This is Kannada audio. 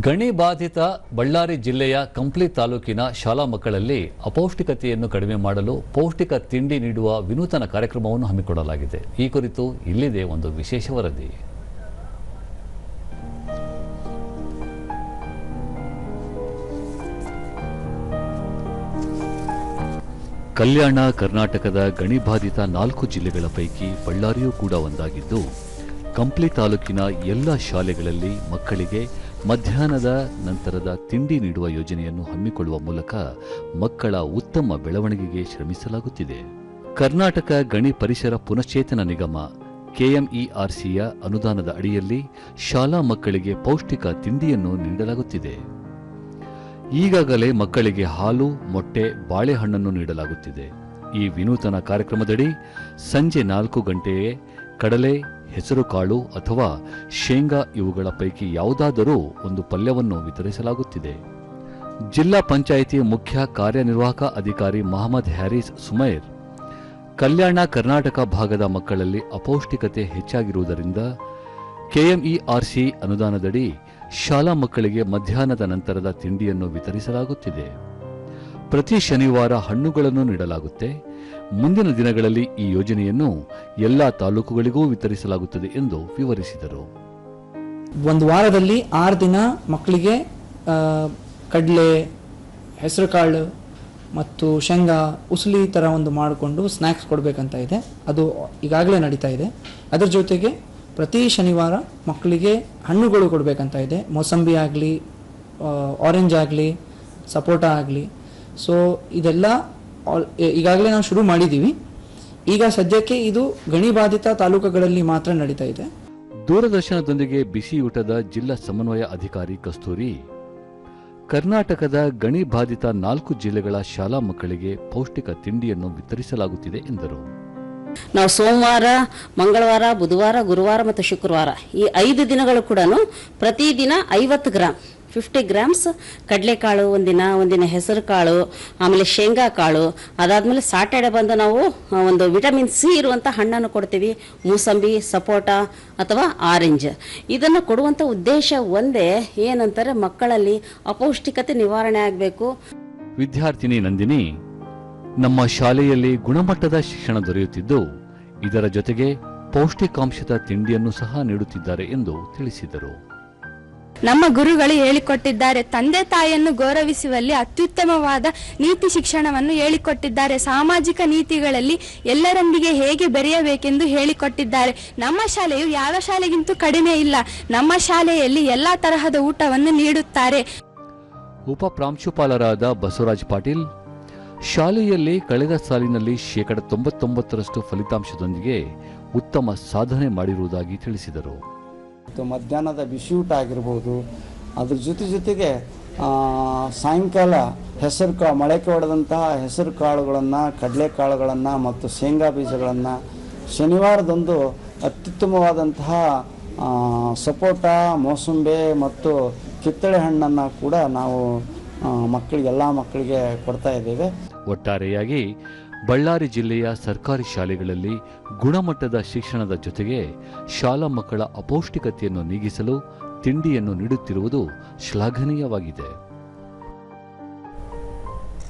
ಗಣಿ ಬಾಧಿತ ಬಳ್ಳಾರಿ ಜಿಲ್ಲೆಯ ಕಂಪ್ಲಿ ತಾಲೂಕಿನ ಶಾಲಾ ಮಕ್ಕಳಲ್ಲಿ ಅಪೌಷ್ಟಿಕತೆಯನ್ನು ಕಡಿಮೆ ಮಾಡಲು ಪೌಷ್ಟಿಕ ತಿಂಡಿ ನೀಡುವ ವಿನೂತನ ಕಾರ್ಯಕ್ರಮವನ್ನು ಹಮ್ಮಿಕೊಳ್ಳಲಾಗಿದೆ. ಈ ಕುರಿತು ಇಲ್ಲಿದೆ ಒಂದು ವಿಶೇಷ ವರದಿ. ಕಲ್ಯಾಣ ಕರ್ನಾಟಕದ ಗಣಿ ಬಾಧಿತ 4 ಜಿಲ್ಲೆಗಳ ಪೈಕಿ ಬಳ್ಳಾರಿಯೂ ಕೂಡ ಒಂದಾಗಿದ್ದು, ಕಂಪ್ಲಿ ತಾಲೂಕಿನ ಎಲ್ಲ ಶಾಲೆಗಳಲ್ಲಿ ಮಕ್ಕಳಿಗೆ ಮಧ್ಯಾಹ್ನದ ನಂತರದ ತಿಂಡಿ ನೀಡುವ ಯೋಜನೆಯನ್ನು ಹಮ್ಮಿಕೊಳ್ಳುವ ಮೂಲಕ ಮಕ್ಕಳ ಉತ್ತಮ ಬೆಳವಣಿಗೆಗೆ ಶ್ರಮಿಸಲಾಗುತ್ತಿದೆ. ಕರ್ನಾಟಕ ಗಣಿ ಪರಿಸರ ಪುನಶ್ಚೇತನ ನಿಗಮ KMERCಯ ಅನುದಾನದ ಅಡಿಯಲ್ಲಿ ಶಾಲಾ ಮಕ್ಕಳಿಗೆ ಪೌಷ್ಟಿಕ ತಿಂಡಿಯನ್ನು ನೀಡಲಾಗುತ್ತಿದೆ. ಈಗಾಗಲೇ ಮಕ್ಕಳಿಗೆ ಹಾಲು, ಮೊಟ್ಟೆ, ಬಾಳೆಹಣ್ಣನ್ನು ನೀಡಲಾಗುತ್ತಿದೆ. ಈ ವಿನೂತನ ಕಾರ್ಯಕ್ರಮದಡಿ ಸಂಜೆ 4 ಗಂಟೆಗೆ ಕಡಲೆ, ಹೆಸರುಕಾಳು ಅಥವಾ ಶೇಂಗಾ ಇವುಗಳ ಪೈಕಿ ಯಾವುದಾದರೂ ಒಂದು ಪಲ್ಯವನ್ನು ವಿತರಿಸಲಾಗುತ್ತಿದೆ. ಜಿಲ್ಲಾ ಪಂಚಾಯಿತಿ ಮುಖ್ಯ ಕಾರ್ಯನಿರ್ವಾಹಕ ಅಧಿಕಾರಿ ಮಹಮ್ಮದ್ ಹ್ಯಾರಿಸ್ ಸುಮೈರ್, ಕಲ್ಯಾಣ ಕರ್ನಾಟಕ ಭಾಗದ ಮಕ್ಕಳಲ್ಲಿ ಅಪೌಷ್ಟಿಕತೆ ಹೆಚ್ಚಾಗಿರುವುದರಿಂದ KMERC ಅನುದಾನದಡಿ ಶಾಲಾ ಮಕ್ಕಳಿಗೆ ಮಧ್ಯಾಹ್ನದ ನಂತರದ ತಿಂಡಿಯನ್ನು ವಿತರಿಸಲಾಗುತ್ತಿದೆ. ಪ್ರತಿ ಶನಿವಾರ ಹಣ್ಣುಗಳನ್ನು ನೀಡಲಾಗುತ್ತೆ. ಮುಂದಿನ ದಿನಗಳಲ್ಲಿ ಈ ಯೋಜನೆಯನ್ನು ಎಲ್ಲಾ ತಾಲೂಕುಗಳಿಗೂ ವಿತರಿಸಲಾಗುತ್ತದೆ ಎಂದು ವಿವರಿಸಿದರು. ಒಂದು ವಾರದಲ್ಲಿ 6 ದಿನ ಮಕ್ಕಳಿಗೆ ಕಡಲೆ, ಹೆಸರುಕಾಳು ಮತ್ತು ಶೇಂಗಾ, ಉಸುಲಿ ಥರ ಒಂದು ಮಾಡಿಕೊಂಡು ಸ್ನ್ಯಾಕ್ಸ್ ಕೊಡಬೇಕಂತ ಇದೆ. ಅದು ಈಗಾಗಲೇ ನಡೀತಾ ಇದೆ. ಅದರ ಜೊತೆಗೆ ಪ್ರತಿ ಶನಿವಾರ ಮಕ್ಕಳಿಗೆ ಹಣ್ಣುಗಳು ಕೊಡಬೇಕಂತ ಇದೆ. ಮೋಸಂಬಿ ಆಗಲಿ, ಆರೆಂಜ್ ಆಗಲಿ, ಸಪೋಟ ಆಗಲಿ. ಸೊ ಇದೆಲ್ಲ ಈಗಾಗಲೇ ನಾವು ಶುರು ಮಾಡಿದ್ದೀವಿ. ಈಗ ಸದ್ಯಕ್ಕೆ ಇದು ಗಣಿ ಬಾಧಿತ ತಾಲೂಕುಗಳಲ್ಲಿ ಮಾತ್ರ ನಡೀತಾ ಇದೆ. ದೂರದರ್ಶನದೊಂದಿಗೆ ಬಿಸಿಯೂಟದ ಜಿಲ್ಲಾ ಸಮನ್ವಯ ಅಧಿಕಾರಿ ಕಸ್ತೂರಿ, ಕರ್ನಾಟಕದ ಗಣಿ ಬಾಧಿತ 4 ಜಿಲ್ಲೆಗಳ ಶಾಲಾ ಮಕ್ಕಳಿಗೆ ಪೌಷ್ಟಿಕ ತಿಂಡಿಯನ್ನು ವಿತರಿಸಲಾಗುತ್ತಿದೆ ಎಂದರು. ನಾವು ಸೋಮವಾರ, ಮಂಗಳವಾರ, ಬುಧವಾರ, ಗುರುವಾರ ಮತ್ತು ಶುಕ್ರವಾರ ಈ 5 ದಿನಗಳು ಕೂಡ ಪ್ರತಿದಿನ 50 ಗ್ರಾಂ 50 ಗ್ರಾಮ್ಸ್ ಕಡಲೆಕಾಳು, ಒಂದಿನ ಹೆಸರು ಕಾಳು, ಆಮೇಲೆ ಶೇಂಗಾ ಕಾಳು. ಅದಾದಮೇಲೆ ಸಾಟರ್ಡೆ ಬಂದು ನಾವು ಒಂದು ವಿಟಮಿನ್ ಸಿ ಇರುವಂಥ ಹಣ್ಣನ್ನು ಕೊಡ್ತೀವಿ, ಮೂಸಂಬಿ, ಸಪೋಟ ಅಥವಾ ಆರೆಂಜ್. ಇದನ್ನು ಕೊಡುವಂಥ ಉದ್ದೇಶ ಒಂದೇ, ಏನಂತಾರೆ ಮಕ್ಕಳಲ್ಲಿ ಅಪೌಷ್ಟಿಕತೆ ನಿವಾರಣೆ ಆಗಬೇಕು. ವಿದ್ಯಾರ್ಥಿನಿ ನಂದಿನಿ, ನಮ್ಮ ಶಾಲೆಯಲ್ಲಿ ಗುಣಮಟ್ಟದ ಶಿಕ್ಷಣ ದೊರೆಯುತ್ತಿದ್ದು, ಇದರ ಜೊತೆಗೆ ಪೌಷ್ಟಿಕಾಂಶದ ತಿಂಡಿಯನ್ನು ಸಹ ನೀಡುತ್ತಿದ್ದಾರೆ ಎಂದು ತಿಳಿಸಿದರು. ನಮ್ಮ ಗುರುಗಳು ಹೇಳಿಕೊಟ್ಟಿದ್ದಾರೆ. ತಂದೆ ತಾಯಿಯನ್ನು ಗೌರವಿಸುವಲ್ಲಿ ಅತ್ಯುತ್ತಮವಾದ ನೀತಿ ಶಿಕ್ಷಣವನ್ನು ಹೇಳಿಕೊಟ್ಟಿದ್ದಾರೆ. ಸಾಮಾಜಿಕ ನೀತಿಗಳಲ್ಲಿ ಎಲ್ಲರೊಂದಿಗೆ ಹೇಗೆ ಬೆರೆಯಬೇಕೆಂದು ಹೇಳಿಕೊಟ್ಟಿದ್ದಾರೆ. ನಮ್ಮ ಶಾಲೆಯು ಯಾವ ಶಾಲೆಗಿಂತೂ ಕಡಿಮೆ ಇಲ್ಲ. ನಮ್ಮ ಶಾಲೆಯಲ್ಲಿ ಎಲ್ಲಾ ತರಹದ ಊಟವನ್ನು ನೀಡುತ್ತಾರೆ. ಉಪ ಪ್ರಾಂಶುಪಾಲರಾದ ಬಸವರಾಜ್ ಪಾಟೀಲ್, ಶಾಲೆಯಲ್ಲಿ ಕಳೆದ ಸಾಲಿನಲ್ಲಿ 99% ಫಲಿತಾಂಶದೊಂದಿಗೆ ಉತ್ತಮ ಸಾಧನೆ ಮಾಡಿರುವುದಾಗಿ ತಿಳಿಸಿದರು. ಮಧ್ಯಾಹ್ನದ ಬಿಸಿಯೂಟ ಆಗಿರ್ಬೋದು, ಅದ್ರ ಜೊತೆಗೆ ಸಾಯಂಕಾಲ ಮೊಳಕೆ ಹೊಡೆದಂತಹ ಹೆಸರು ಕಾಳುಗಳನ್ನು, ಕಡಲೆಕಾಳುಗಳನ್ನು ಮತ್ತು ಶೇಂಗಾ ಬೀಜಗಳನ್ನು, ಶನಿವಾರದಂದು ಅತ್ಯುತ್ತಮವಾದಂತಹ ಸಪೋಟ, ಮೋಸಂಬೆ ಮತ್ತು ಕಿತ್ತಳೆ ಹಣ್ಣನ್ನು ಕೂಡ ನಾವು ಎಲ್ಲ ಮಕ್ಕಳಿಗೆ ಕೊಡ್ತಾ ಇದ್ದೇವೆ. ಒಟ್ಟಾರೆಯಾಗಿ ಬಳ್ಳಾರಿ ಜಿಲ್ಲೆಯ ಸರ್ಕಾರಿ ಶಾಲೆಗಳಲ್ಲಿ ಗುಣಮಟ್ಟದ ಶಿಕ್ಷಣದ ಜೊತೆಗೆ ಶಾಲಾ ಮಕ್ಕಳ ಅಪೌಷ್ಟಿಕತೆಯನ್ನು ನೀಗಿಸಲು ತಿಂಡಿಯನ್ನು ನೀಡುತ್ತಿರುವುದು ಶ್ಲಾಘನೀಯವಾಗಿದೆ.